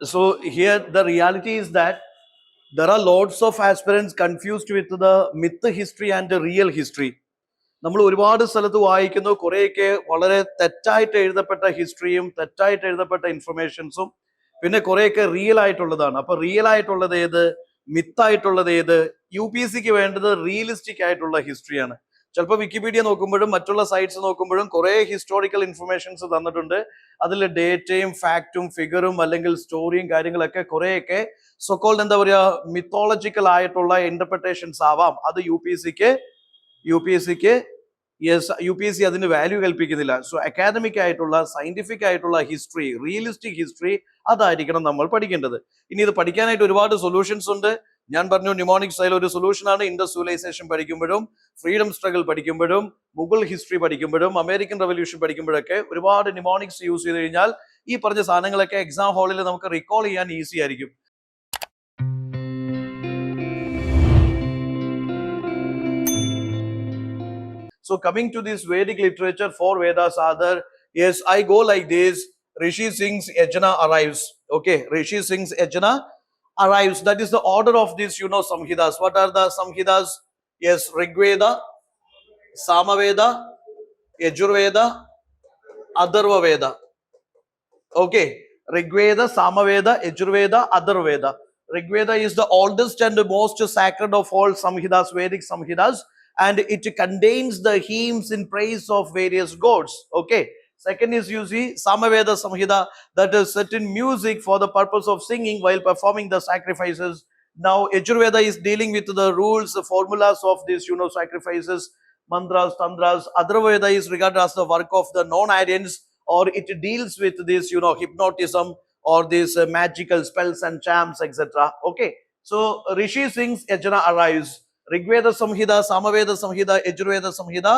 So here the reality is that there are lots of aspirants confused with the myth history and the real history. നമ്മൾ ഒരുപാട് സ്ഥലത്ത് വായിക്കുന്നു, കുറേയൊക്കെ വളരെ തെറ്റായിട്ട് എഴുതപ്പെട്ട ഹിസ്റ്ററിയും തെറ്റായിട്ട് എഴുതപ്പെട്ട ഇൻഫർമേഷൻസും, പിന്നെ കുറേയൊക്കെ റിയൽ ആയിട്ടുള്ളതാണ്. അപ്പൊ റിയൽ ആയിട്ടുള്ളത് ഏത്, മിത്ത് ആയിട്ടുള്ളത് ഏത്? UPSCക്ക് വേണ്ടത് റിയലിസ്റ്റിക് ആയിട്ടുള്ള ഹിസ്റ്ററിയാണ്. ചിലപ്പോൾ വിക്കിപീഡിയ നോക്കുമ്പോഴും മറ്റുള്ള സൈറ്റ്സ് നോക്കുമ്പോഴും കുറെ ഹിസ്റ്റോറിക്കൽ ഇൻഫർമേഷൻസ് തന്നിട്ടുണ്ട്. അതിൽ ഡേറ്റയും ഫാക്റ്റും ഫിഗറും അല്ലെങ്കിൽ സ്റ്റോറിയും കാര്യങ്ങളൊക്കെ കുറേയൊക്കെ സോക്കോൾഡ് എന്താ പറയുക, മിത്തോളജിക്കൽ ആയിട്ടുള്ള ഇന്റർപ്രിട്ടേഷൻസ് ആവാം. അത് യു പി എസ് സിക്ക് UPSC അതിന് വാല്യൂ കൽപ്പിക്കുന്നില്ല. സോ അക്കാദമിക് ആയിട്ടുള്ള സയന്റിഫിക് ആയിട്ടുള്ള ഹിസ്റ്ററി, റിയലിസ്റ്റിക് ഹിസ്റ്ററി, അതായിരിക്കണം നമ്മൾ പഠിക്കേണ്ടത്. ഇനി ഇത് പഠിക്കാനായിട്ട് ഒരുപാട് സൊല്യൂഷൻസ് ഉണ്ട്. ഞാൻ പറഞ്ഞു ന്യൂമോണിക് സ്റ്റൈൽ ഒരു സൊല്യൂഷനാണ്. ഇൻഡസ് സിവിലൈസേഷൻ പഠിക്കുമ്പോഴും ഫ്രീഡം സ്ട്രഗിൾ പഠിക്കുമ്പോഴും മുഗൾ ഹിസ്റ്ററി പഠിക്കുമ്പോഴും അമേരിക്കൻ റവല്യൂഷൻ പഠിക്കുമ്പോഴൊക്കെ ഒരുപാട് ന്യൂമോണിക്സ് യൂസ് ചെയ്ത് കഴിഞ്ഞാൽ ഈ പറഞ്ഞ സാധനങ്ങളൊക്കെ എക്സാം ഹാളിൽ നമുക്ക് റീകോൾ ചെയ്യാൻ ഈസി ആയിരിക്കും. So coming to this Vedic literature for Vedas, Adar, yes, I go like this. Rishi Singh's Yajna arrives. Okay, Rishi Singh's Yajna arrives. That is the order of this, Samhidas. What are the Samhidas? Yes, Rigveda, Samaveda, Yajurveda, Atharva Veda. Okay, Rigveda, Samaveda, Yajurveda, Atharva Veda. Rigveda is the oldest and the most sacred of all Samhidas, Vedic Samhidas, and it contains the hymns in praise of various gods. Okay. Second is, you see, Samaveda Samhita, that is set in music for the purpose of singing while performing the sacrifices. Now, Yajurveda is dealing with the rules, the formulas of these, sacrifices, mantras, tantras. Atharvaveda is regarded as the work of the non-Aryans, or it deals with this, hypnotism or these magical spells and charms, etc. Okay. So, Rishi Singh's Yajna arrives. Rigveda Samhita, Samaveda Samhita, Yajurveda Samhita,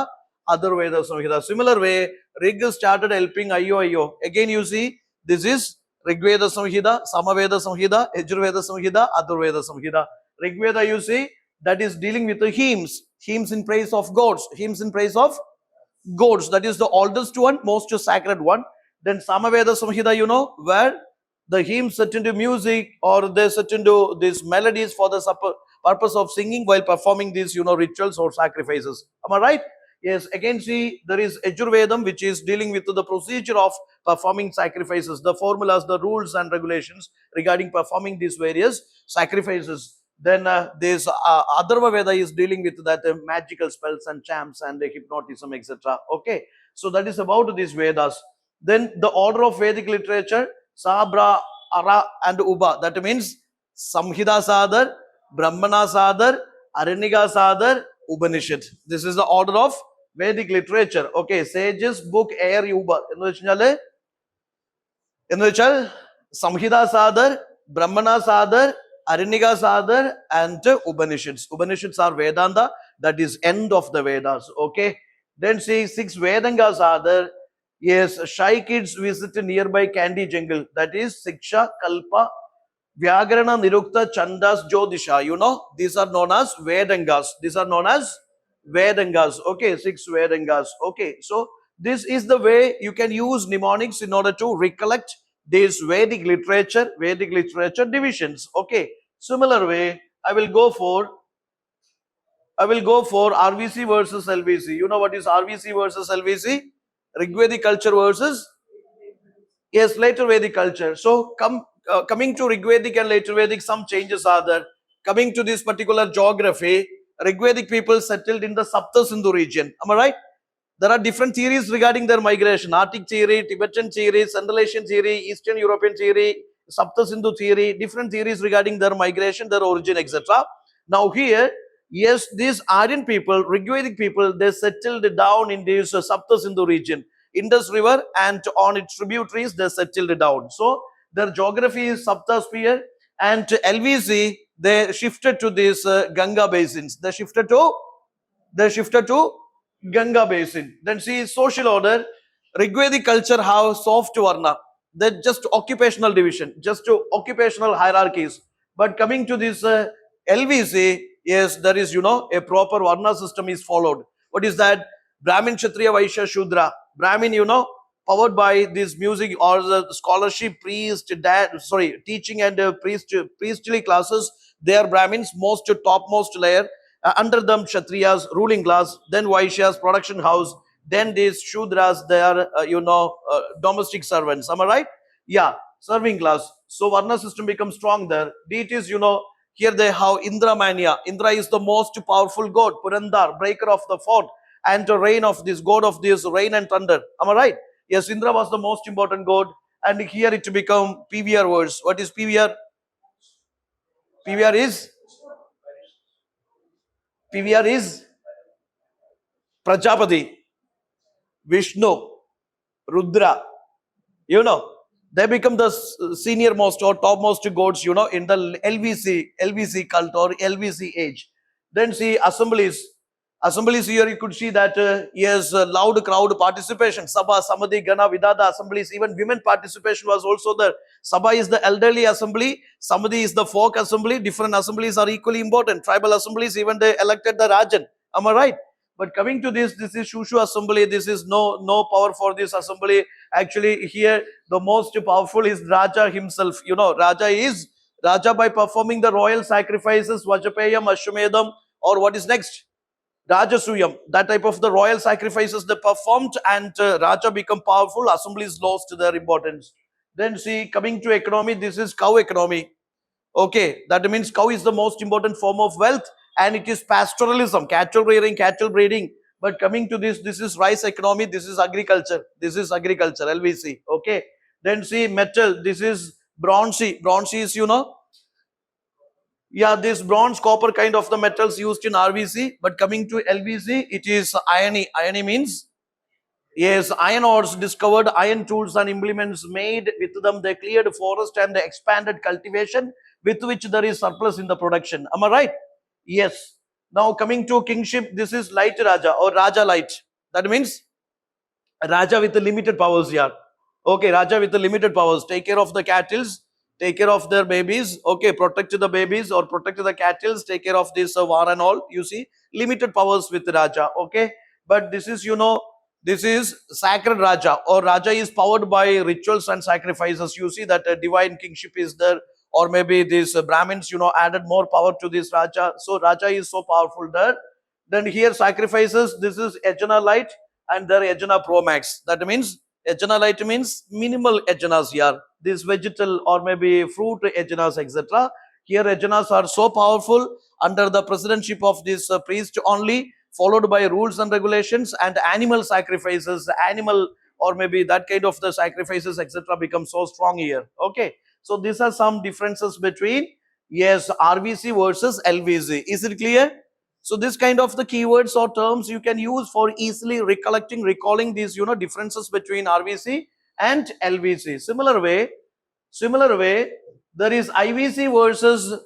Atharvaveda Samhita. Similar way, Rig started helping Ayyo. Again, you see, this is Rigveda Samhita, Samaveda Samhita, Yajurveda Samhita, Atharvaveda Samhita. Rigveda, you see, that is dealing with the hymns in praise of gods, hymns in praise of gods. That is the oldest one, most sacred one. Then Samaveda Samhita, where the hymns set into music or they set into these melodies for the purpose of singing while performing these, rituals or sacrifices. Am I right? Yes. Again, see, there is Yajurvedam, which is dealing with the procedure of performing sacrifices, the formulas, the rules and regulations regarding performing these various sacrifices. Then this Atharva Veda is dealing with that magical spells and charms and hypnotism, etc. Okay. So that is about these Vedas. Then the order of Vedic literature, Sabra, Ara and Uba. That means Samhita Sadar, Brahmana Sadar, Aranyaka Sadar, Upanishad. This is the order of Vedic literature. Okay, sages, book, air, Uba. എന്ന് വെച്ചാൽ Samhita Sadar, Brahmana Sadar, Aranyaka Sadar and Upanishads. Upanishads are Vedanta, that is end of the Vedas. Okay, then see 6 Vedanga Sadar. Yes, shy kids visit nearby candy jungle. That is Siksha, Kalpa, Vyakarana, Nirukta, Chandas, Jyotisha. These are known as Vedangas. These are known as Vedangas. Okay, 6 Vedangas. Okay, so this is the way you can use mnemonics in order to recollect these Vedic literature divisions. Okay, similar way, I will go for RVC versus LVC. You know what is RVC versus LVC? Rigvedic culture versus, yes, later Vedic culture. So coming to Rigvedic and later Vedic, some changes are there. Coming to this particular geography, Rigvedic people settled in the Sapta Sindhu region. Am I right? There are different theories regarding their migration. Arctic theory, Tibetan theory, Central Asian theory, Eastern European theory, Sapta Sindhu theory, different theories regarding their migration, their origin, etc. Now here, yes, these Aryan people, Rigvedic people, they settled down in this Sapta Sindhu region, Indus River, and on its tributaries, they settled down. So their geography is Sapta sphere, and LVC, they shifted to these Ganga basins. They shifted to Ganga basin. Then see social order. Rigvedic culture have soft varna. They're just occupational division, just to occupational hierarchies. But coming to this LVC, yes, there is, a proper varna system is followed. What is that? Brahmin, Kshatriya, Vaishya, Shudra. Brahmin, powered by this music or the scholarship, teaching and priestly classes. They are Brahmins, most topmost layer. Under them, Kshatriyas, ruling class. Then Vaishyas, production house. Then these Shudras, they are domestic servants. Am I right? Yeah, serving class. So Varna system becomes strong there. Deities, here they have Indra Mania. Indra is the most powerful god, Purandar, breaker of the fort, and the reign of this god of this rain and thunder. Am I right? Yes, Indra was the most important god, and here it become PVR words. What is PVR? PVR is PVR is Prajapati, Vishnu, Rudra. They become the senior most or topmost gods, in the LVC cult or LVC age. Then see assemblies. Assemblies here you could see that yes, loud crowd participation. Sabha, Samadhi, Gana, Vidada assemblies. Even women participation was also there. Sabha is the elderly assembly. Samadhi is the folk assembly. Different assemblies are equally important. Tribal assemblies, even they elected the Rajan. Am I right? But coming to this is Shushu assembly. This is no power for this assembly. Actually, here the most powerful is Raja himself. Raja by performing the royal sacrifices, Vajapayam, Ashwamedham, or what is next? Rajasuyam. That type of the royal sacrifices they performed, and Raja become powerful. Assemblies lost their importance. Then see, coming to economy, this is cow economy. Okay, that means cow is the most important form of wealth, and it is pastoralism, cattle rearing, cattle breeding. But coming to this is rice economy, this is agriculture, LVC. Okay, then see metal, this is bronzy. Bronzy is, yeah, this bronze, copper kind of the metals used in RVC. But coming to LVC, it is irony. Irony means, yes, iron ores discovered, iron tools and implements made. With them, they cleared forest and they expanded cultivation, with which there is surplus in the production. Am I right? Yes. Now coming to kingship, this is light Raja or Raja light. That means Raja with the limited powers here. Okay, Raja with the limited powers. Take care of the cattle, take care of their babies. Okay, protect the babies or protect the cattle, take care of this war and all. You see, limited powers with Raja. Okay, but this is, this is sacred Raja, or Raja is powered by rituals and sacrifices. You see that divine kingship is there, or maybe these Brahmins, added more power to this Raja. So Raja is so powerful there. Then here sacrifices, this is Yajna light and there Yajna Pro Max. That means Yajna light means minimal Yajnas here. This vegetal or maybe fruit Yajnas, etc. Here Yajnas are so powerful under the presidency of this priest only, followed by rules and regulations, and animal sacrifices, animal or maybe that kind of the sacrifices, etc. become so strong here. Okay. So these are some differences between, yes, RVC versus LVC. Is it clear? So this kind of the keywords or terms you can use for easily recalling these, differences between RVC and LVC. Similar way, there is IVC versus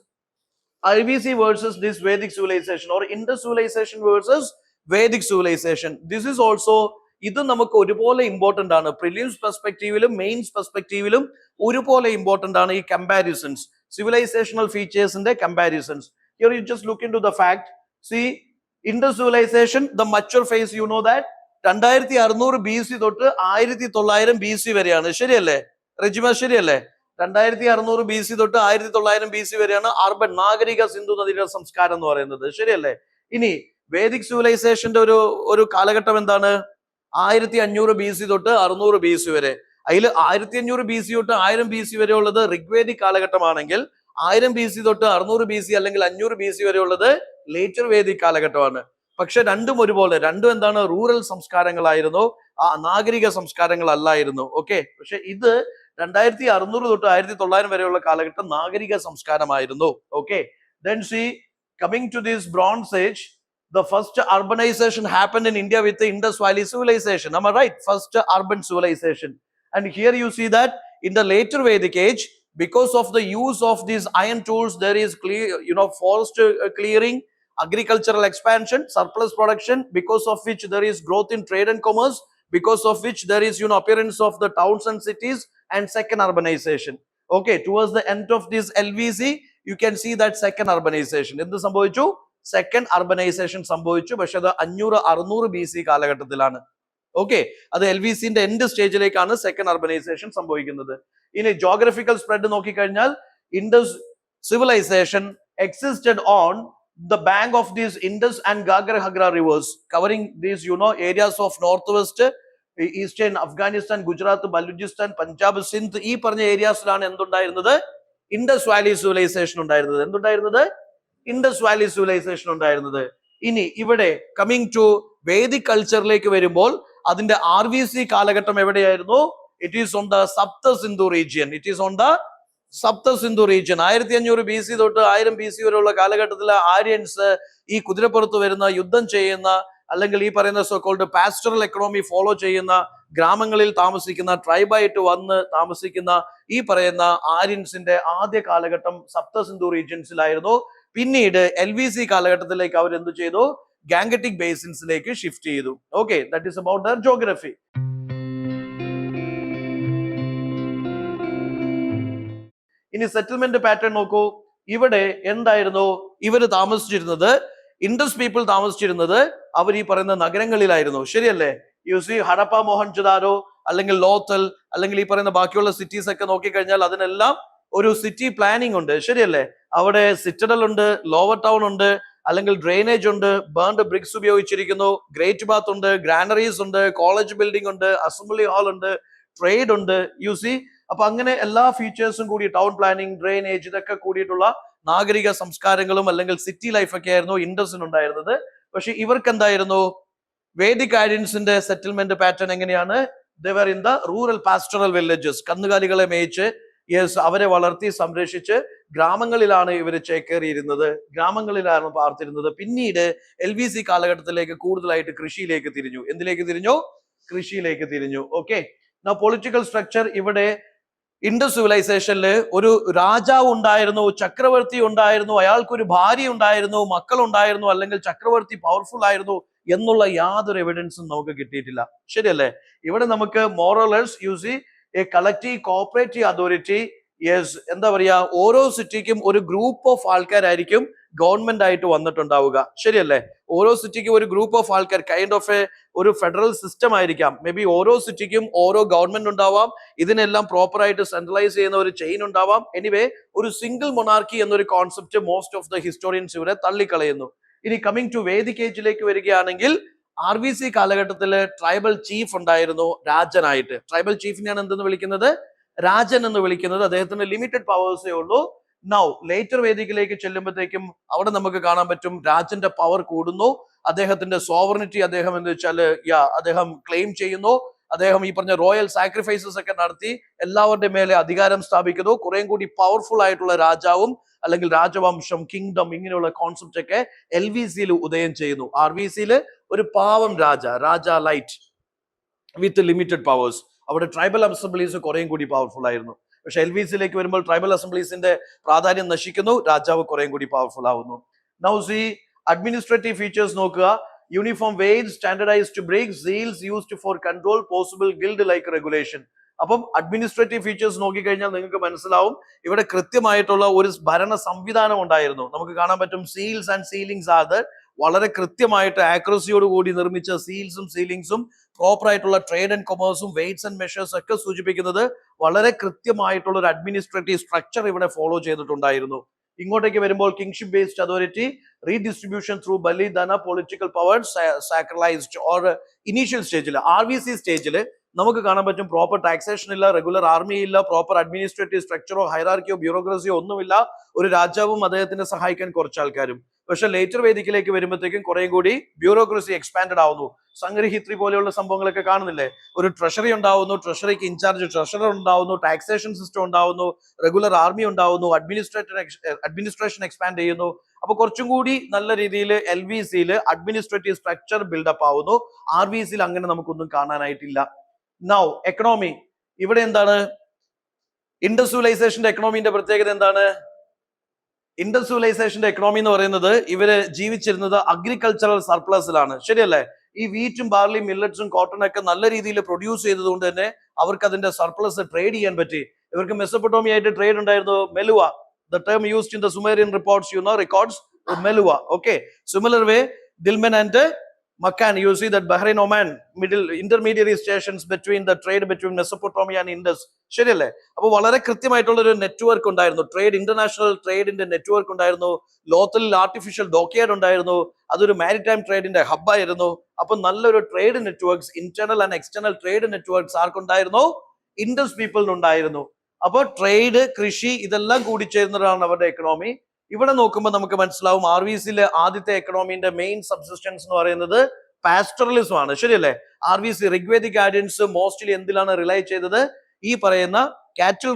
this Vedic civilization, or Indus civilization versus Vedic civilization. This is also, ഇത് നമുക്ക് ഒരുപോലെ important ആണ്. Prelims പെർസ്പെക്റ്റീവിലും mains പെർസ്പെക്റ്റീവിലും ഒരുപോലെ important ആണ് ഈ comparisons, civilisational ഫീച്ചേഴ്സിന്റെ comparisons. Here you just look into the fact. See, Indus civilisation, the mature phase, you know that 2600 BC തൊട്ട് 1900 BC വരെയാണ്. ശരിയല്ലേ റെജിമ? ശരിയല്ലേ? 2600 BC തൊട്ട് 1900 BC വരെയാണ് അർബൻ നാഗരിക സിന്ധു നദീതട സംസ്കാരം എന്ന് പറയുന്നത്. ശരിയല്ലേ? ഇനി വേദിക് സിവിലൈസേഷന്റെ ഒരു കാലഘട്ടം എന്താണ്? 1500 BC തൊട്ട് 600 BC വരെ. അതിൽ 1500 BC തൊട്ട് 1000 BC വരെ ഉള്ളത് ഋഗ്വേദിക് കാലഘട്ടമാണെങ്കിൽ 1000 BC തൊട്ട് 600 BC അല്ലെങ്കിൽ 500 BC വരെ ഉള്ളത് ലേറ്റർ വേദിക് കാലഘട്ടമാണ്. പക്ഷെ രണ്ടും ഒരുപോലെ, രണ്ടും എന്താണ്? റൂറൽ സംസ്കാരങ്ങളായിരുന്നു, നാഗരിക സംസ്കാരങ്ങളല്ലായിരുന്നു. ഓക്കെ, പക്ഷെ ഇത് 2600 തൊട്ട് 1900 വരെയുള്ള കാലഘട്ടം നാഗരിക സംസ്കാരമായിരുന്നു. Okay, then see, coming to this Bronze Age, the first urbanization happened in India with the Indus Valley civilization. Am I right? First urban civilization. And here you see that in the later Vedic age, because of the use of these iron tools, there is forest clearing, agricultural expansion, surplus production, because of which there is growth in trade and commerce, because of which there is appearance of the towns and cities, and second urbanization. Okay, towards the end of this LVC, you can see that second urbanization. എന്ത് സംഭവിച്ചു? Second urbanisation സംഭവിച്ചു. പക്ഷെ അത് 500-600 BC കാലഘട്ടത്തിലാണ്. Okay, അത് LVCന്റെ end സ്റ്റേജിലേക്കാണ് second urbanisation സംഭവിക്കുന്നത്. ഇനി geographical spread നോക്കിക്കഴിഞ്ഞാൽ Indus civilization existed on the bank of these Indus and Gagra rivers, covering these areas of northwest, eastern Afghanistan, Gujarat, Balochistan, Punjab, Sindh. ഈ പറഞ്ഞ ഏരിയാസിലാണ് എന്തുണ്ടായിരുന്നത്? ഇൻഡസ് വാലി സിവിലൈസേഷൻ ഉണ്ടായിരുന്നത്. എന്തുണ്ടായിരുന്നത്? Indus Valley civilisation ഉണ്ടായിരുന്നത്. ഇനി ഇവിടെ coming to Vedic കൾച്ചറിലേക്ക് വരുമ്പോൾ അതിന്റെ RVC കാലഘട്ടം എവിടെയായിരുന്നു? It is on the Sapta Sindhu region. It is on the Sapta Sindhu region. 1500 BC തൊട്ട് 1000 BC വരെയുള്ള കാലഘട്ടത്തിൽ ആര്യൻസ് ഈ കുതിരപ്പുറത്ത് വരുന്ന, യുദ്ധം ചെയ്യുന്ന, അല്ലെങ്കിൽ ഈ പറയുന്ന സോക്കോൾഡ് പാസ്റ്ററൽ എക്കണോമി ഫോളോ ചെയ്യുന്ന, ഗ്രാമങ്ങളിൽ താമസിക്കുന്ന, ട്രൈബായിട്ട് വന്ന് താമസിക്കുന്ന ഈ പറയുന്ന ആര്യൻസിന്റെ ആദ്യ കാലഘട്ടം സപ്ത സിന്ധു റീജിയൻസിലായിരുന്നു. പിന്നീട് LVC കാലഘട്ടത്തിലേക്ക് അവർ എന്ത് ചെയ്തു? ഗാംഗറ്റിക് ബേസിൻസിലേക്ക് ഷിഫ്റ്റ് ചെയ്തു. Okay, that is about there geography. ഇനി സെറ്റിൽമെന്റ് പാറ്റേൺ നോക്കൂ. ഇവിടെ എന്തായിരുന്നു ഇവര് താമസിച്ചിരുന്നത്? ഇൻഡസ് പീപ്പിൾ താമസിച്ചിരുന്നത് അവർ ഈ പറയുന്ന നഗരങ്ങളിലായിരുന്നു. ശരിയല്ലേ? യു സി ഹഡപ്പ, മോഹൻജദാരോ, അല്ലെങ്കിൽ ലോത്തൽ, അല്ലെങ്കിൽ ഈ പറയുന്ന ബാക്കിയുള്ള സിറ്റീസ് ഒക്കെ നോക്കിക്കഴിഞ്ഞാൽ അതിനെല്ലാം ഒരു സിറ്റി പ്ലാനിങ് ഉണ്ട്. ശരിയല്ലേ? അവിടെ സിറ്റഡൽ ഉണ്ട്, ലോവർ ടൗൺ ഉണ്ട്, അല്ലെങ്കിൽ ഡ്രെയിനേജ് ഉണ്ട്, ബേൺഡ് ബ്രിക്സ് ഉപയോഗിച്ചിരിക്കുന്നു, ഗ്രേറ്റ് ബാത്ത് ഉണ്ട്, ഗ്രാനറീസ് ഉണ്ട്, കോളേജ് ബിൽഡിംഗ് ഉണ്ട്, അസംബ്ലി ഹാൾ ഉണ്ട്, ട്രേഡ് ഉണ്ട്. യു സി അപ്പൊ അങ്ങനെ എല്ലാ ഫീച്ചേഴ്സും കൂടി ടൗൺ പ്ലാനിങ്, ഡ്രെയിനേജ്, ഇതൊക്കെ കൂടിയിട്ടുള്ള നാഗരിക സംസ്കാരങ്ങളും അല്ലെങ്കിൽ സിറ്റി ലൈഫ് ഒക്കെ ആയിരുന്നു ഇൻഡസിനുണ്ടായിരുന്നത്. പക്ഷെ ഇവർക്ക് എന്തായിരുന്നു? വേദിക് ആര്യൻസിന്റെ സെറ്റിൽമെന്റ് പാറ്റേൺ എങ്ങനെയാണ്? They were in the rural pastoral villages. കന്നുകാലികളെ മേയിച്ച് അവരെ വളർത്തി സംരക്ഷിച്ച് ഗ്രാമങ്ങളിലാണ് ഇവർ ചേക്കേറിയിരുന്നത്, ഗ്രാമങ്ങളിലാണ് പാർത്തിരുന്നത്. പിന്നീട് LVC കാലഘട്ടത്തിലേക്ക് കൂടുതലായിട്ട് കൃഷിയിലേക്ക് തിരിഞ്ഞു. എന്തിലേക്ക് തിരിഞ്ഞു? കൃഷിയിലേക്ക് തിരിഞ്ഞു. ഓക്കെ, പൊളിറ്റിക്കൽ സ്ട്രക്ചർ ഇവിടെ ഇൻഡസ് സിവിലൈസേഷനിൽ ഒരു രാജാവ് ഉണ്ടായിരുന്നു, ചക്രവർത്തി ഉണ്ടായിരുന്നു, അയാൾക്കൊരു ഭാര്യ ഉണ്ടായിരുന്നു, മക്കളുണ്ടായിരുന്നു, അല്ലെങ്കിൽ ചക്രവർത്തി പവർഫുൾ ആയിരുന്നു എന്നുള്ള യാതൊരു എവിഡൻസും നമുക്ക് കിട്ടിയിട്ടില്ല. ശരിയല്ലേ? ഇവിടെ നമുക്ക് മോറോലെസ് use A collective cooperative authority. Yes, എന്താ പറയാ, ഓരോ സിറ്റിക്കും ഒരു ഗ്രൂപ്പ് ഓഫ് ആൾക്കാരായിരിക്കും ഗവൺമെന്റ് ആയിട്ട് വന്നിട്ടുണ്ടാവുക. ശരിയല്ലേ? ഓരോ സിറ്റിക്കും ഒരു ഗ്രൂപ്പ് ഓഫ് ആൾക്കാർ, കൈൻഡ് ഓഫ് ഒരു ഫെഡറൽ സിസ്റ്റം ആയിരിക്കാം. മേ ബി ഓരോ സിറ്റിക്കും ഓരോ ഗവൺമെന്റ് ഉണ്ടാവാം. ഇതിനെല്ലാം പ്രോപ്പർ ആയിട്ട് സെൻട്രലൈസ് ചെയ്യുന്ന ഒരു ചെയിൻ ഉണ്ടാവാം. എനിവേ, ഒരു സിംഗിൾ മൊണാർക്കി എന്നൊരു concept most of the historians ഇവിടെ തള്ളിക്കളയുന്നു. ഇനി കമ്മിങ് ടു വേദിക് ഏജിലേക്ക് വരികയാണെങ്കിൽ RVC കാലഘട്ടത്തിൽ ട്രൈബൽ ചീഫ് ഉണ്ടായിരുന്നു, രാജനായിട്ട്. ട്രൈബൽ ചീഫിനെയാണ് എന്തെന്ന് വിളിക്കുന്നത്? രാജൻ എന്ന് വിളിക്കുന്നത്. അദ്ദേഹത്തിന് ലിമിറ്റഡ് പവേഴ്സേ ഉള്ളൂ. നൗ ലേറ്റർ വേദിക്കിലേക്ക് ചെല്ലുമ്പോഴത്തേക്കും അവിടെ നമുക്ക് കാണാൻ പറ്റും രാജന്റെ പവർ കൂടുന്നു. അദ്ദേഹത്തിന്റെ സോവറിനിറ്റി അദ്ദേഹം എന്ന് വെച്ചാല് അദ്ദേഹം ക്ലെയിം ചെയ്യുന്നു. അദ്ദേഹം ഈ പറഞ്ഞ റോയൽ സാക്രിഫൈസസ് ഒക്കെ നടത്തി എല്ലാവരുടെ മേലെ അധികാരം സ്ഥാപിക്കുന്നു. കുറേം കൂടി പവർഫുൾ ആയിട്ടുള്ള രാജാവും അല്ലെങ്കിൽ രാജവംശം, കിങ്ഡം, ഇങ്ങനെയുള്ള കോൺസെപ്റ്റ് ഒക്കെ LVCയിൽ ഉദയം ചെയ്യുന്നു. RVCയിൽ ഒരു പാവം രാജ ലൈറ്റ് വിത്ത് ലിമിറ്റഡ് പവേഴ്സ്. അവിടെ ട്രൈബൽ അസംബ്ലീസ് കുറേം കൂടി പവർഫുൾ ആയിരുന്നു. പക്ഷെ LVCയിലേക്ക് വരുമ്പോൾ ട്രൈബൽ അസംബ്ലീസിന്റെ പ്രാധാന്യം നശിക്കുന്നു, രാജാവ് കുറേം കൂടി പവർഫുൾ ആവുന്നു. നൗ സി അഡ്മിനിസ്ട്രേറ്റീവ് ഫീച്ചേഴ്സ് നോക്കുക. Uniform wage, standardized bricks, seals used for control possible guild like regulation. അപ്പം അഡ്മിനിസ്ട്രേറ്റീവ് ഫീച്ചേഴ്സ് നോക്കിക്കഴിഞ്ഞാൽ നിങ്ങൾക്ക് മനസ്സിലാവും ഇവിടെ കൃത്യമായിട്ടുള്ള ഒരു ഭരണ സംവിധാനം ഉണ്ടായിരുന്നു. നമുക്ക് കാണാൻ പറ്റും സീൽസ് ആൻഡ് സീലിംഗ്സ് അത് വളരെ കൃത്യമായിട്ട് ആക്യുറസിയോട് കൂടി നിർമ്മിച്ച സീൽസും സീലിംഗ്സും പ്രോപ്പർ ആയിട്ടുള്ള ട്രേഡ് ആൻഡ് കൊമേഴ്സും വെയ്റ്റ്സ് ആൻഡ് മെഷേഴ്സ് ഒക്കെ സൂചിപ്പിക്കുന്നത് വളരെ കൃത്യമായിട്ടുള്ള ഒരു അഡ്മിനിസ്ട്രേറ്റീവ് സ്ട്രക്ചർ ഇവിടെ ഫോളോ ചെയ്തിട്ടുണ്ടായിരുന്നു. ഇങ്ങോട്ടേക്ക് വരുമ്പോൾ kingship based authority, redistribution through ബലിദാന, political power sacralised. Or initial സ്റ്റേജിൽ RVC സ്റ്റേജിൽ നമുക്ക് കാണാൻ പറ്റും പ്രോപ്പർ ടാക്സേഷൻ ഇല്ല, റെഗുലർ ആർമി ഇല്ല, പ്രോപ്പർ അഡ്മിനിസ്ട്രേറ്റീവ് സ്ട്രക്ചറോ ഹൈറാർക്കിയോ ബ്യൂറോക്രസിയോ ഒന്നുമില്ല. ഒരു രാജാവും അദ്ദേഹത്തിനെ സഹായിക്കാൻ കുറച്ച് ആൾക്കാരും. പക്ഷെ ലേറ്റർ വേദിക്കിലേക്ക് വരുമ്പോഴത്തേക്കും കുറേ കൂടി ബ്യൂറോക്രസി എക്സ്പാൻഡഡ് ആവുന്നു. സംഗ്രഹിത്രി പോലെയുള്ള സംഭവങ്ങളൊക്കെ കാണുന്നില്ലേ? ഒരു ട്രഷറി ഉണ്ടാവുന്നു, ട്രഷറിക്ക് ഇൻചാർജ് ട്രഷറർ ഉണ്ടാവുന്നു, ടാക്സേഷൻ സിസ്റ്റം ഉണ്ടാവുന്നു, റെഗുലർ ആർമി ഉണ്ടാവുന്നു, അഡ്മിനിസ്ട്രേഷൻ എക്സ്പാൻഡ് ചെയ്യുന്നു. അപ്പൊ കുറച്ചും കൂടി നല്ല രീതിയിൽ LVCയിൽ അഡ്മിനിസ്ട്രേറ്റീവ് സ്ട്രക്ചർ ബിൽഡപ്പ് ആവുന്നു. RVCയിൽ അങ്ങനെ നമുക്കൊന്നും കാണാനായിട്ടില്ല. Now economy. ഇവിടെ എന്താണ് ഇൻഡസ് സിവിലൈസേഷന്റെ എക്കണോമിന്റെ പ്രത്യേകത എന്താണ്? ഇൻഡസ് സിവിലൈസേഷന്റെ എക്കണോമി എന്ന് പറയുന്നത് ഇവര് ജീവിച്ചിരുന്നത് അഗ്രികൾച്ചറൽ സർപ്ലസിലാണ്. ശരിയല്ലേ? ഈ വീറ്റും ബാർലിയും മില്ലറ്റ്സും കോട്ടൺ ഒക്കെ നല്ല രീതിയിൽ പ്രൊഡ്യൂസ് ചെയ്തതുകൊണ്ട് തന്നെ അവർക്ക് അതിന്റെ സർപ്ലസ് ട്രേഡ് ചെയ്യാൻ പറ്റി. ഇവർക്ക് മെസോപ്പൊട്ടോമിയായിട്ട് ട്രേഡ് ഉണ്ടായിരുന്നു. മെലുവ, the term used in the Sumerian reports, records Meluwa. Okay, similar way Dilmen and Makan, you see that Bahrain, Oman, middle intermediary stations between the trade between Mesopotamia and Indus. ശരിയല്ലേ? അപ്പോൾ വളരെ കൃത്യമായിട്ടുള്ള ഒരു network ഉണ്ടായിരുന്നു. Trade, international ട്രേഡിന്റെ network ഉണ്ടായിരുന്നു. ലോക്കലിൽ artificial dockyard ഉണ്ടായിരുന്നു. അതൊരു maritime ട്രേഡിന്റെ ഹബ്ബായിരുന്നു. അപ്പൊ നല്ലൊരു trade networks, internal and external trade networks ആർക്കുണ്ടായിരുന്നു? ഇൻഡസ് പീപ്പിളിനുണ്ടായിരുന്നു. അപ്പോൾ ട്രേഡ്, കൃഷി ഇതെല്ലാം കൂടി ചേർന്നതാണ് അവരുടെ എക്കണോമി. ഇവിടെ നോക്കുമ്പോൾ നമുക്ക് മനസ്സിലാവും RVCയിലെ ആദ്യത്തെ എക്കണോമിന്റെ മെയിൻ സബ്സിസ്റ്റൻസ് എന്ന് പറയുന്നത് പാസ്റ്ററലിസം ആണ്. ശരിയല്ലേ? RVC റിഗ്വേദിക് ഗൈഡൻസ് മോസ്റ്റ്ലി എന്തിലാണ് റിലൈ ചെയ്തത്? ഈ പറയുന്ന കാറ്റിൽ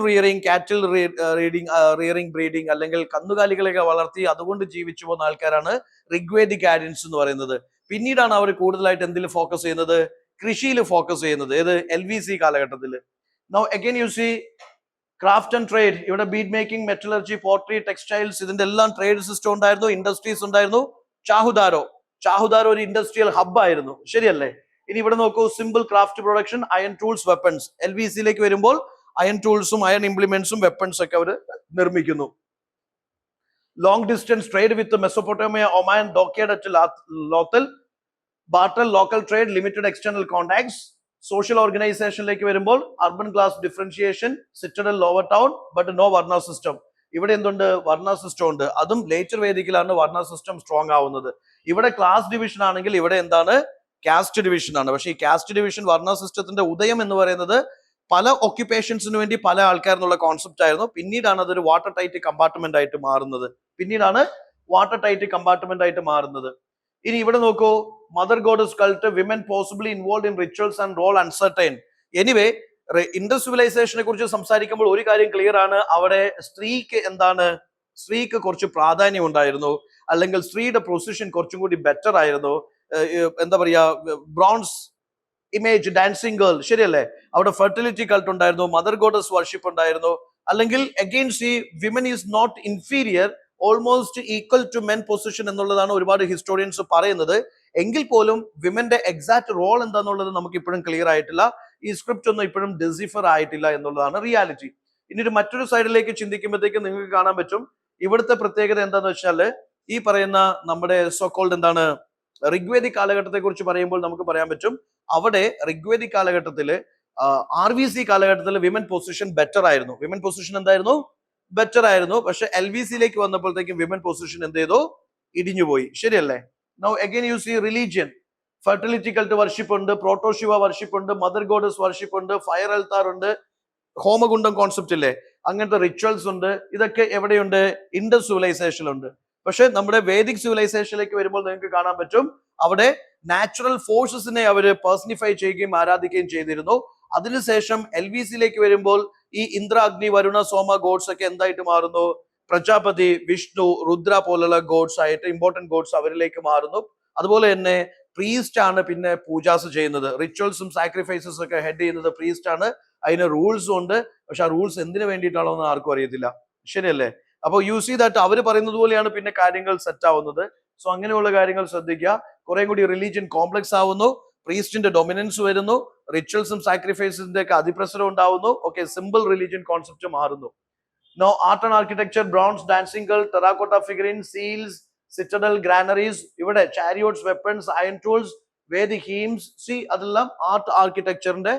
റിയറിംഗ് ബ്രീഡിംഗ് അല്ലെങ്കിൽ കന്നുകാലികളെയൊക്കെ വളർത്തി അതുകൊണ്ട് ജീവിച്ചു പോകുന്ന ആൾക്കാരാണ് റിഗ്വേദിക് ഗൈഡൻസ് എന്ന് പറയുന്നത്. പിന്നീടാണ് അവർ കൂടുതലായിട്ട് എന്തിൽ ഫോക്കസ് ചെയ്യുന്നത്? കൃഷിയിൽ ഫോക്കസ് ചെയ്യുന്നത്. ഏത്? LVC കാലഘട്ടത്തിൽ. Now again you see craft and trade. ഇവിടെ bead making, metallurgy, pottery, textiles ഇതിന്റെ എല്ലാം ട്രേഡ് സിസ്റ്റം ഉണ്ടായിരുന്നു, ഇൻഡസ്ട്രീസ് ഉണ്ടായിരുന്നു. ചാഹുദാരോ ഒരു ഇൻഡസ്ട്രിയൽ ഹബ് ആയിരുന്നു. ശരിയല്ലേ? ഇനി ഇവിടെ നോക്കൂ, simple craft production, iron tools, weapons. LVCയിലേക്ക് വരുമ്പോൾ അയൺ ടൂൾസും അയൺ ഇംപ്ലിമെന്റ്സും വെപ്പൺസ് ഒക്കെ അവർ നിർമ്മിക്കുന്നു. Long distance trade with Mesopotamia, Oman, dockyard at Lothal, barter, local trade, limited external contacts. Social ഓർഗനൈസേഷനിലേക്ക് വരുമ്പോൾ urban class differentiation, citadel, lower town, but no varna system. ഇവിടെ എന്തുണ്ട്? വർണ്ണ സിസ്റ്റം ഉണ്ട്. അതും ലേറ്റർ വേദിക്കിലാണ് വർണ്ണ സിസ്റ്റം സ്ട്രോങ് ആവുന്നത്. ഇവിടെ ക്ലാസ് ഡിവിഷൻ ആണെങ്കിൽ ഇവിടെ എന്താണ്? കാസ്റ്റ് ഡിവിഷൻ ആണ്. പക്ഷേ ഈ കാസ്റ്റ് ഡിവിഷൻ, വർണ്ണ സിസ്റ്റത്തിന്റെ ഉദയം എന്ന് പറയുന്നത് പല ഓക്യുപ്പേഷൻസിന് വേണ്ടി പല ആൾക്കാരെന്നുള്ള കോൺസെപ്റ്റ് ആയിരുന്നു. പിന്നീടാണ് അതൊരു വാട്ടർ ടൈറ്റ് കമ്പാർട്ട്മെന്റ് ആയിട്ട് മാറുന്നത്. ഇനി ഇവിടെ നോക്കൂ, mother goddess cult, women possibly involve in rituals and role uncertain. Anyway, Indus സിവിലൈസേഷനെ കുറിച്ച് സംസാരിക്കുമ്പോൾ ഒരു കാര്യം ക്ലിയർ ആണ്, അവിടെ സ്ത്രീക്ക് കുറച്ച് പ്രാധാന്യം ഉണ്ടായിരുന്നു, അല്ലെങ്കിൽ സ്ത്രീയുടെ പൊസിഷൻ കുറച്ചും കൂടി ബെറ്റർ ആയിരുന്നു. എന്താ പറയാ, ബ്രോൺസ് ഇമേജ്, ഡാൻസിങ് ഗേൾ. ശരിയല്ലേ? അവിടെ ഫെർട്ടിലിറ്റി കൾട്ട് ഉണ്ടായിരുന്നു, മദർ ഗോഡസ് വർഷിപ്പ് ഉണ്ടായിരുന്നു. അല്ലെങ്കിൽ against women is not inferior, almost equal to men position എന്നുള്ളതാണ് ഒരുപാട് ഹിസ്റ്റോറിയൻസ് പറയുന്നത്. എങ്കിൽ പോലും വിമന്റെ എക്സാക്ട് റോൾ എന്താന്നുള്ളത് നമുക്ക് ഇപ്പോഴും ക്ലിയർ ആയിട്ടില്ല. ഈ സ്ക്രിപ്റ്റ് ഒന്നും ഇപ്പോഴും ഡിസിഫർ ആയിട്ടില്ല എന്നുള്ളതാണ് റിയാലിറ്റി. ഇനി ഒരു മറ്റൊരു സൈഡിലേക്ക് ചിന്തിക്കുമ്പോഴത്തേക്ക് നിങ്ങൾക്ക് കാണാൻ പറ്റും ഇവിടുത്തെ പ്രത്യേകത എന്താന്ന് വെച്ചാല്, ഈ പറയുന്ന നമ്മുടെ സോക്കോൾഡ് എന്താണ് ഋഗ്വേദിക് കാലഘട്ടത്തെ കുറിച്ച് പറയുമ്പോൾ നമുക്ക് പറയാൻ പറ്റും, അവിടെ ഋഗ്വേദിക് കാലഘട്ടത്തില് RVC കാലഘട്ടത്തിൽ വിമൻ പൊസിഷൻ ബെറ്റർ ആയിരുന്നു. വിമൻ പൊസിഷൻ എന്തായിരുന്നു? ബെറ്റർ ആയിരുന്നു. പക്ഷെ LVCയിലേക്ക് വന്നപ്പോഴത്തേക്കും വിമൻ പൊസിഷൻ എന്ത് ചെയ്തു? ഇടിഞ്ഞുപോയി. ശരിയല്ലേ? Now again you see religion, fertility cult worship ഉണ്ട്, പ്രോട്ടോശിവ വർഷിപ്പ് ഉണ്ട്, മദർ ഗോഡസ് വർഷിപ്പ് ഉണ്ട്, ഫയർ അൽത്താർ ഉണ്ട്, ഹോമകുണ്ടം കോൺസെപ്റ്റ് ഇല്ലേ, അങ്ങനത്തെ റിച്വൽസ് ഉണ്ട്. ഇതൊക്കെ എവിടെയുണ്ട്? ഇൻഡസ് സിവിലൈസേഷനിലുണ്ട്. പക്ഷെ നമ്മുടെ വേദിക് സിവിലൈസേഷനിലേക്ക് വരുമ്പോൾ നിങ്ങൾക്ക് കാണാൻ പറ്റും അവിടെ നാച്ചുറൽ ഫോഴ്സസിനെ അവര് പേഴ്സണിഫൈ ചെയ്യുകയും ആരാധിക്കുകയും ചെയ്തിരുന്നു. അതിനുശേഷം LVCയിലേക്ക് വരുമ്പോൾ ഈ ഇന്ദ്ര, അഗ്നി, വരുണ, സോമ ഗോഡ്സ് ഒക്കെ എന്തായിട്ട് മാറുന്നു? പ്രജാപതി, വിഷ്ണു, രുദ്ര പോലുള്ള ഗോഡ്സ് ആയിട്ട്, ഇമ്പോർട്ടന്റ് ഗോഡ്സ് അവരിലേക്ക് മാറുന്നു. അതുപോലെ തന്നെ പ്രീസ്റ്റ് ആണ് പിന്നെ പൂജാസ് ചെയ്യുന്നത്, റിച്വൽസും സാക്രിഫൈസസും ഒക്കെ ഹെഡ് ചെയ്യുന്നത് പ്രീസ്റ്റ് ആണ്. അതിന് റൂൾസും ഉണ്ട്. പക്ഷെ ആ റൂൾസ് എന്തിനു വേണ്ടിയിട്ടാണോ എന്ന് ആർക്കും അറിയത്തില്ല. ശരിയല്ലേ? അപ്പോൾ യു സീ ദാറ്റ് അവർ പറയുന്നത് പോലെയാണ് പിന്നെ കാര്യങ്ങൾ സെറ്റ് ആവുന്നത്. സോ അങ്ങനെയുള്ള കാര്യങ്ങൾ ശ്രദ്ധിക്കുക. കുറെ കൂടി റിലീജിയൻ കോംപ്ലക്സ് ആവുന്നു, പ്രീസ്റ്റിന്റെ ഡൊമിനൻസ് വരുന്നു, റിച്വൽസും സാക്രിഫൈസിന്റെ ഒക്കെ അതിപ്രസരം ഉണ്ടാവുന്നു. ഓക്കെ, സിമ്പിൾ റിലീജിയൻ കോൺസെപ്റ്റ് മാറുന്നു. No art and architecture, bronze, dancing girl, terracotta figurine, seals, citadel, granaries. ഇവിടെ chariots, weapons, iron tools, Vedic hymns. See അതെല്ലാം ആർട്ട് ആർക്കിടെക്ചറിന്റെ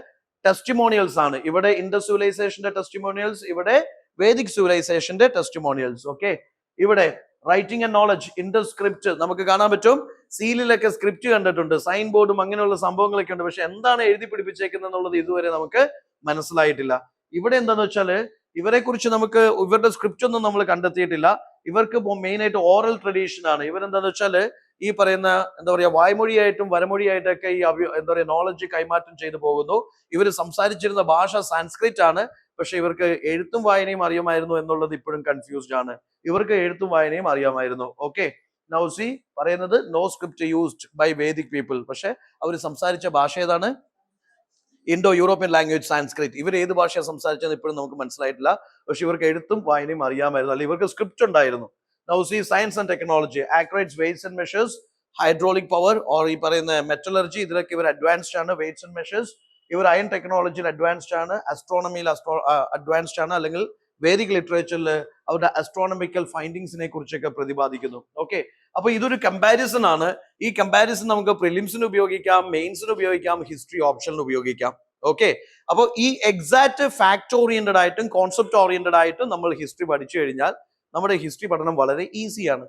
ടെസ്റ്റിമോണിയൽസ് ആണ്. ഇവിടെ ഇൻഡസ് സിവിലൈസേഷന്റെ ടെസ്റ്റിമോണിയൽസ്, ഇവിടെ വേദിക് സിവിലൈസേഷന്റെ ടെസ്റ്റിമോണിയൽസ്. ഓക്കെ, ഇവിടെ writing and knowledge, Indus script നമുക്ക് കാണാൻ പറ്റും. സീലിലൊക്കെ സ്ക്രിപ്റ്റ് കണ്ടിട്ടുണ്ട്, സൈൻ ബോർഡും അങ്ങനെയുള്ള സംഭവങ്ങളൊക്കെ ഉണ്ട്. പക്ഷെ എന്താണ് എഴുതി പിടിപ്പിച്ചേക്കുന്നത് എന്നുള്ളത് ഇതുവരെ നമുക്ക് മനസ്സിലായിട്ടില്ല. ഇവിടെ എന്താന്ന് വെച്ചാല് ഇവരെ കുറിച്ച് നമുക്ക് ഇവരുടെ സ്ക്രിപ്റ്റ് ഒന്നും നമ്മൾ കണ്ടെത്തിയിട്ടില്ല. ഇവർക്ക് മെയിൻ ആയിട്ട് ഓറൽ ട്രഡീഷൻ ആണ്. ഇവരെന്താന്ന് വെച്ചാല് ഈ പറയുന്ന എന്താ പറയാ വായ്മൊഴിയായിട്ടും വരമൊഴിയായിട്ടൊക്കെ ഈ എന്താ പറയാ നോളജ് കൈമാറ്റം ചെയ്തു പോകുന്നു. ഇവർ സംസാരിച്ചിരുന്ന ഭാഷ സാൻസ്ക്രിറ്റ് ആണ്. പക്ഷെ ഇവർക്ക് എഴുത്തും വായനയും അറിയാമായിരുന്നു എന്നുള്ളത് ഇപ്പോഴും കൺഫ്യൂസ്ഡ് ആണ്. ഇവർക്ക് എഴുത്തും വായനയും അറിയാമായിരുന്നു. ഓക്കെ, നൗ സി പറയുന്നത് no script used by Vedic people. പക്ഷെ അവർ സംസാരിച്ച ഭാഷ ഏതാണ്? Indo European language Sanskrit. ഇവർ ഏത് ഭാഷയാണ് സംസാരിച്ചത് ഇപ്പോഴും നമുക്ക് മനസ്സിലായിട്ടില്ല. പക്ഷെ ഇവർക്ക് എഴുത്തും വായനയും അറിയാമായിരുന്നു, അല്ലെങ്കിൽ ഇവർക്ക് സ്ക്രിപ്റ്റ് ഉണ്ടായിരുന്നു. Now see science and technology, accurates, weights and measures, hydraulic power or ഈ പറയുന്ന മെറ്റലർജി, ഇതിലൊക്കെ ഇവർ അഡ്വാൻസ്ഡ് ആണ്. വെയ്റ്റ്സ് ആൻഡ് മെഷേഴ്സ് ഇവർ അയൺ ടെക്നോളജിയിൽ അഡ്വാൻസ്ഡ് ആണ്. അസ്ട്രോണമിയിൽ അഡ്വാൻസ്ഡ് ആണ്, അല്ലെങ്കിൽ വേദിക് ലിറ്ററേച്ചറിൽ അവരുടെ അസ്ട്രോണമിക്കൽ ഫൈൻഡിങ്സിനെ കുറിച്ചൊക്കെ പ്രതിപാദിക്കുന്നു. ഓക്കെ, അപ്പൊ ഇതൊരു കമ്പാരിസൺ ആണ്. ഈ കമ്പാരിസൺ നമുക്ക് പ്രിലിംസിന് ഉപയോഗിക്കാം, മെയിൻസിന് ഉപയോഗിക്കാം, ഹിസ്റ്ററി ഓപ്ഷനിൽ ഉപയോഗിക്കാം. ഓക്കെ, അപ്പോൾ ഈ എക്സാക്ട് ഫാക്ട് ഓറിയന്റഡ് ആയിട്ടും കോൺസെപ്റ്റ് ഓറിയന്റഡ് ആയിട്ടും നമ്മൾ ഹിസ്റ്ററി പഠിച്ചു കഴിഞ്ഞാൽ നമ്മുടെ ഹിസ്റ്ററി പഠനം വളരെ ഈസിയാണ്.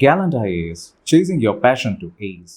Gallant IAS, chasing your passion to ace.